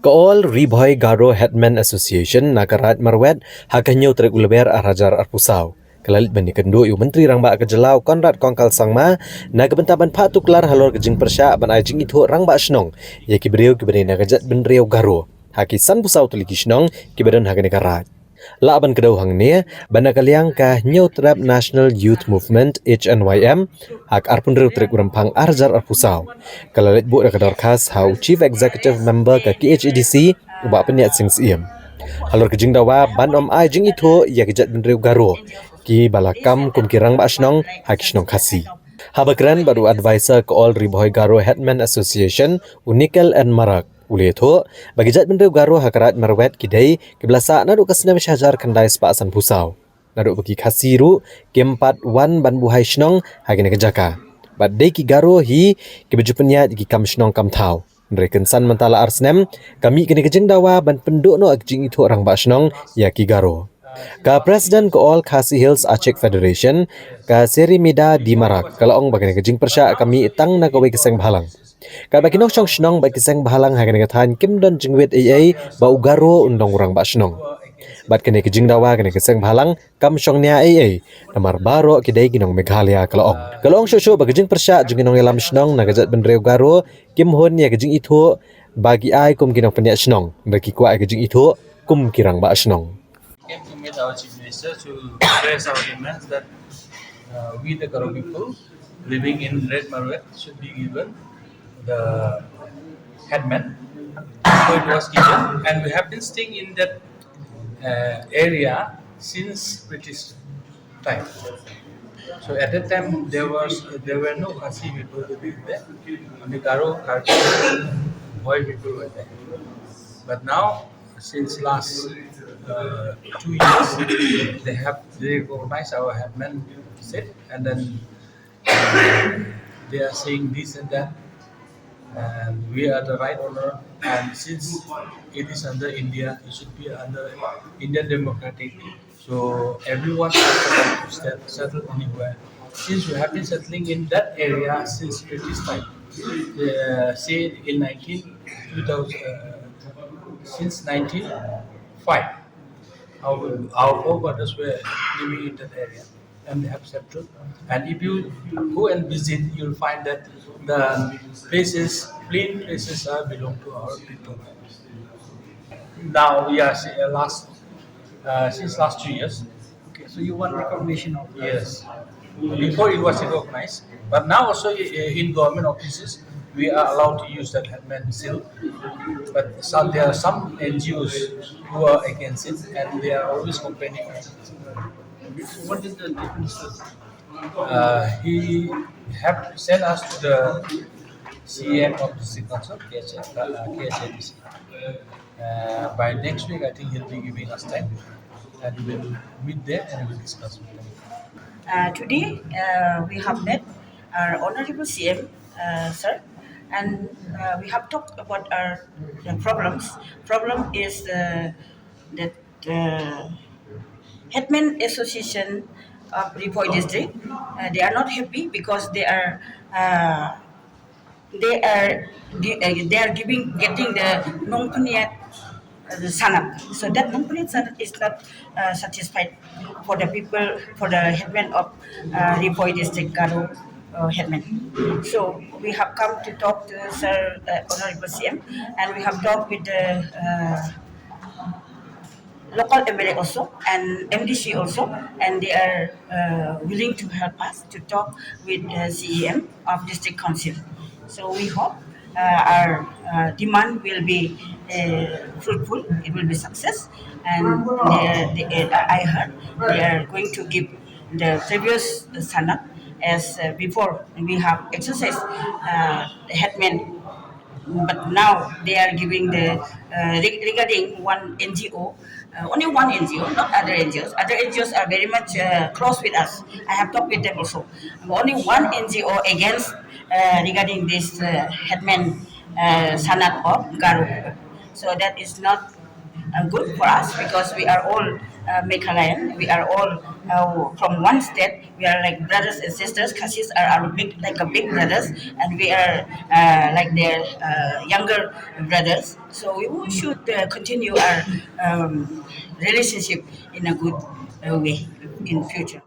Kaol Riboy Garo Headman Association nakarat marwet hakanya trek ulber arajar arpusau. Kalalit bani kendu yu menteri rangba kejelau Konrad Kongkal Sangma na kebentaban patuklar halor kejing persya ban ajing itu rangba snong ya kibriu kibani nakajat benriau Garo. Haki san pusau tuliki snong kibadan hakane karat. Laban kedau hang ni banakaliang ka New Trap National Youth Movement HNYM hak arpun reu trek urampang arjar arpusau. Kalalit bu rakador khas hau Chief Executive Member ka KHEDC ubak peniat sing siem. Halor kejing dawa ban om ai jing itu ya kejat benreu Garo. Ki balakam kum kirang ba snong hak snong khasi. Habakran baru advisor ke All Riboy Garo Headman Association Unikel and Marak. Uli itu, bagi jat benreu Garo hakarat merwet kidai kebelasa naduk kesenam syajar kendai sepaasan pusau. Naduk bagi khasiru keempat wan ban buhai snong hagina kejaka. Badai ki Garo hi kebejupenya ki kam snong kam tau. Mereka san mentala arsnem kami kini kejeng dawa ban penduk no akjing itu orang ba snong ya ki Garo. Ka Presiden ke All Khasi Hills Aceh Federation, ka Seri Mida di Marak, kalau ong bagani kejing persya kami itang na kawai keseng bahalang. Ka bagi nok syong snong bagi keseng bahalang hagan ngatahan kim don jengwet AA bau Garo undang orang ba snong. Bat kene kejing dawa kene keseng bahalang kam syong nia AA, namar baro kidai ginong Meghalaya kalau ong. Kalau ong syosyo bagi kejing persya jenginong elam snong na gajat benreu Garo, kim hon ya kejing itu bagi ai kum ginong peniat snong, bagi kuat kejing itu kum kirang ba snong. Came to meet our chief minister to express our demands that we the Garo people living in Red Marwet should be given the headman. So it was given, and we have been staying in that area since British time. So at that time there were no Khasi people living there. Only Garo, Kharkhi, Boy people were there. But now, since last 2 years, they recognize our headman set, and then they are saying this and that, and we are the right owner. And since it is under India, it should be under Indian democratic. So everyone has the right to settle anywhere. Since we have been settling in that area since British time, say in 2000, since 1905, our forefathers were living in that area and they have settled. And if you go and visit, you'll find that the places, plain places, belong to our people. Now we are since last 2 years. Okay, so you want recognition of that? Yes. Before it was recognized, but now also in government offices we are allowed to use that headman seal. But there are some NGOs who are against it, and they are always complaining. What is the difference? He have sent us to the CM of the City Council, KHADC. By next week, I think he'll be giving us time, and we will meet there and we will discuss with them. Today, we have met our Honorable CM, sir, and we have talked about our problems. Problem is that Hetman Association of Ripoy District, they are not happy because they are getting the non-puniat the sanat. So that non-puniat sanat is not satisfied for the people, for the headman of Ripoy District Garo headman. So we have come to talk to Sir Honorable CM, and we have talked with the local MLA also and MDC also, and they are willing to help us to talk with CEM of District Council. So we hope our demand will be fruitful, it will be success, and I heard they are going to give the previous sanat as before we have exercised headman, but now they are giving the regarding one NGO, only one NGO, not other NGOs. Other NGOs are very much close with us. I have talked with them also. Only one NGO against regarding this headman sanat of Garo. So that is not good for us because we are all Meghalayan. We are all from one state. We are like brothers and sisters. Khasis are our big, like a big brothers, and we are like their younger brothers. So we should continue our relationship in a good way in future.